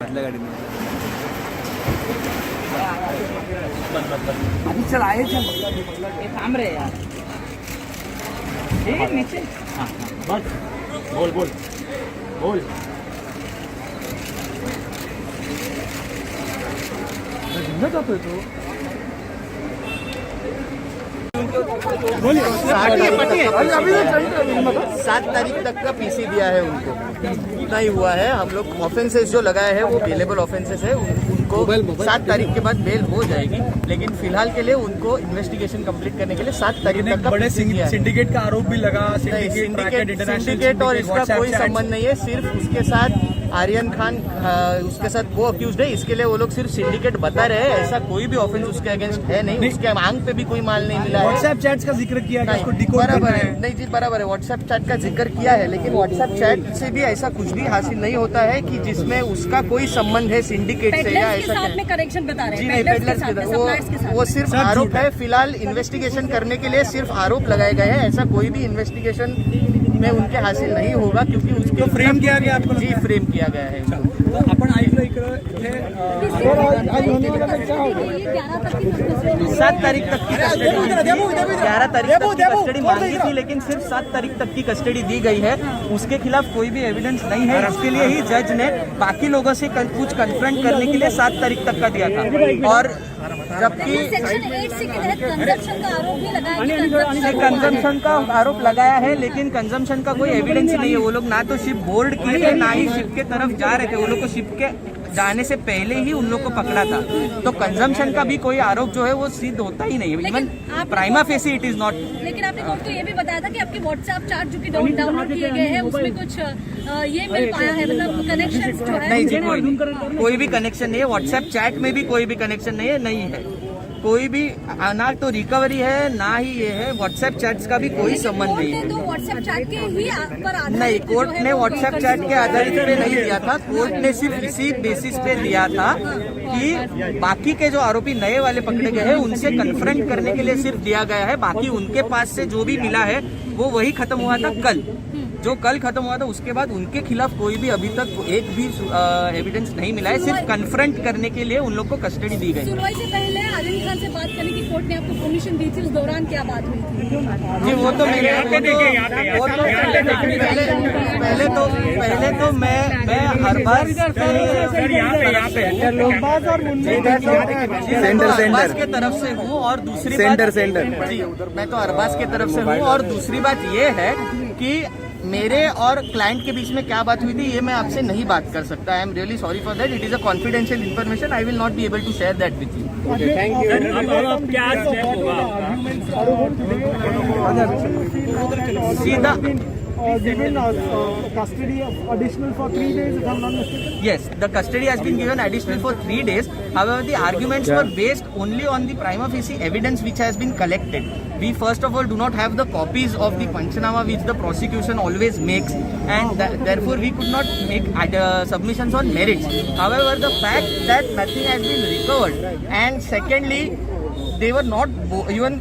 गाड़ी में अभी चल आए चल ये थाम रहे यार ये नीचे हाँ बस बोल बोल बोल जिंदा जातो है तो बोलिए 7 तारीख तक का पीसी दिया है उनको, इतना ही हुआ है। हम लोग ऑफेंसेस जो लगाए हैं वो बेलेबल ऑफेंसेस है, उनको 7 तारीख के बाद बेल हो जाएगी। लेकिन फिलहाल के लिए उनको इन्वेस्टिगेशन कंप्लीट करने के लिए 7 तारीख तक का बड़े PC दिया है। सिंडिकेट का आरोप भी लगा। सिंडिकेट और इसका कोई संबंध नहीं है। सिर्फ उसके साथ आर्यन खान उसके साथ वो अक्यूज्ड है, इसके लिए वो लोग सिर्फ सिंडिकेट बता रहे हैं। ऐसा कोई भी ऑफेंस उसके अगेंस्ट है नहीं। उसके मांग पे भी कोई माल नहीं मिला है। व्हाट्सएप चैट्स का जिक्र किया गया, उसको डिकोड बराबर है। नहीं जी बराबर है, व्हाट्सएप चैट का जिक्र किया है, लेकिन व्हाट्सएप चैट से भी ऐसा कुछ भी हासिल नहीं होता है कि जिसमें उसका कोई संबंध है सिंडिकेट से या ऐसा कनेक्शन बता रहे हैं। जी नहीं, पेडलर्स के वो सिर्फ आरोप है। फिलहाल इन्वेस्टिगेशन करने के लिए सिर्फ आरोप लगाए गए हैं। ऐसा कोई भी इन्वेस्टिगेशन में उनके हासिल नहीं होगा, क्योंकि उसको फ्रेम किया गया आपको? जी फ्रेम किया गया है। आपण ऐकलं इकडे 7 तारीख तक की कस्टडी 11 तारीख तक की कस्टडी मांगी थी, लेकिन सिर्फ 7 तारीख तक की कस्टडी दी गई है। उसके खिलाफ कोई भी एविडेंस नहीं है। इसके लिए ही जज ने बाकी लोगों से कुछ कन्फ्रंट करने के लिए 7 तारीख तक का दिया था। और जबकि सेक्शन 8C के तहत कंजम्पशन का आरोप भी लगाया है। कंजम्पशन का आरोप लगाया है, लेकिन कंजम्पशन का कोई एविडेंस नहीं है। वो लोग ना तो शिप बोर्ड किए थे, ना ही शिप के तरफ जा रहे थे। वो लोग को शिप के जाने से पहले ही उन लोग को पकड़ा था। तो कंजम्पशन का भी कोई आरोप जो है वो सिद्ध होता ही नहीं है। Even prima facie it is not. लेकिन आपने कोर्ट को ये भी बताया था कि आपके व्हाट्सएप चैट जो कि डाउनलोड किए गए हैं उसमें कुछ ये मिल पाया है, मतलब कनेक्शन जो है। नहीं जी, कोई भी कनेक्शन नहीं है। व्हाट्सएप चैट में भी कोई भी कनेक्शन नहीं है, नहीं है कोई भी। ना तो रिकवरी है, ना ही ये है। व्हाट्सएप चैट्स का भी कोई संबंध नहीं है। तो व्हाट्सएप चैट के ही पर नहीं, कोर्ट ने व्हाट्सएप चैट के आधारित पे नहीं दिया था। कोर्ट ने सिर्फ इसी बेसिस पे दिया था कि बाकी के जो आरोपी नए वाले पकड़े गए हैं उनसे कन्फ्रंट करने के लिए सिर्फ दिया गया है। बाकी उनके पास से जो भी मिला है वो वही खत्म हुआ था कल। जो कल खत्म हुआ था उसके बाद उनके खिलाफ कोई भी अभी तक एक भी एविडेंस नहीं मिला है। सिर्फ कन्फ्रंट करने के लिए उन लोग को कस्टडी दी गई। सुनवाई से पहले आर्यन खान से बात करने की कोर्ट ने आपको परमिशन दी थी, उस दौरान क्या बात हुई थी? जी वो तो मेरे पहले तो मैं अरबाज के तरफ से हूँ, और दूसरी बात जी मैं तो अरबाज के तरफ से हूँ। और दूसरी बात ये है कि मेरे और क्लाइंट के बीच में क्या बात हुई थी ये मैं आपसे नहीं बात कर सकता। I am really sorry for that. It is a confidential information. I will not be able to share that with you. Thank you. सीधा given custody additional for 3 days, if I'm not mistaken? Yes, the custody has been given additional for 3 days. However, the arguments were based only on the prima facie evidence which has been collected. We first of all do not have the copies of the Panchanama which the prosecution always makes, and therefore we could not make submissions on merits. However, the fact that nothing has been recovered, and secondly, they were not even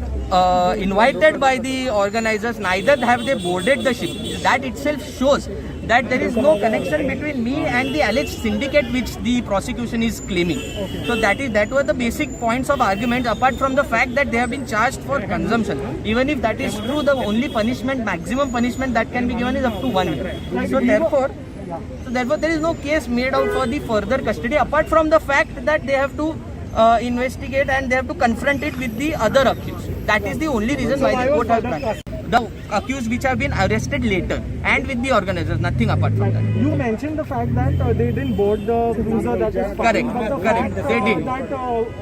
invited by the organizers, neither have they boarded the ship. That itself shows that there is no connection between me and the alleged syndicate which the prosecution is claiming. So that were the basic points of argument, apart from the fact that they have been charged for consumption. Even if that is true, the only punishment, maximum punishment that can be given is up to 1 year. So therefore there is no case made out for the further custody, apart from the fact that they have to investigate and they have to confront it with the other accused. That is the only reason why the court has done. The accused which have been arrested later, and with the organizers, nothing apart from that. You mentioned the fact that they didn't board the cruiser that was Correct, correct. They did. That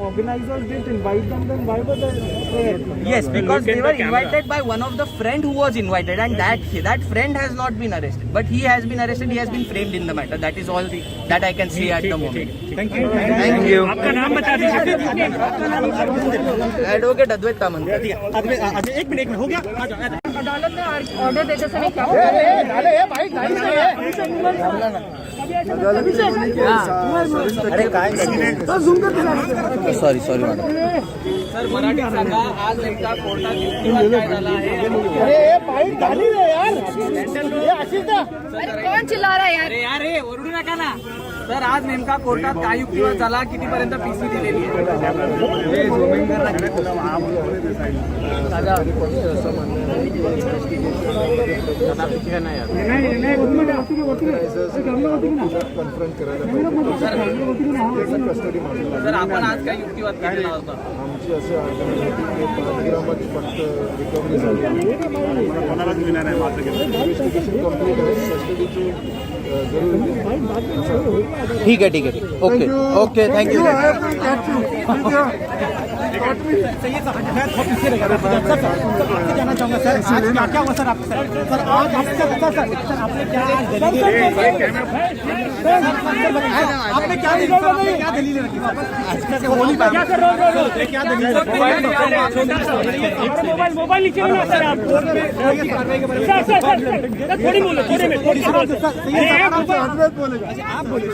organizers didn't invite them, then why were they there? Yes, because they were invited by one of the friend who was invited, and that friend has not been arrested, but he has been arrested. He has been framed in the matter. That is all that I can say at the moment. Thank you. आपका नाम बता दीजिए। Advocate अद्वैत तामंत। एक minute हो गया। अदालत ने order देते समय क्या सॉरी मॅडम। सर मराठी सांगा, आज एकदा कोर्टात युक्तिवाद काय झाला आहे? अरे कौन चिल्ला रहा है यार? अरे यार ओरडू नका ना। सर आज नेमका कोर्टात काय युक्तिवाद झाला, कितीपर्यंत पीसी दिलेली आहे? सर आपण आज काय युक्तिवाद केलेला होता? आमची असे आर्ग्युमेंट होती की 5 ग्रामाची फक्त रिकव्हरी झाली. कोणालाच विना नाही मात्र इन्व्हेस्टिगेशन कंप्लीट आहे. कस्टडीची जरूर ठीक है ओके ओके थैंक यू जाना चाहूंगा सर, आज क्या हुआ सर? आप सर आज आपसे बता सर आपने क्या आपने क्या दलील रखी? मोबाइल नीचे ना सर, आप थोड़ी बोलो, थोड़ी आप बोले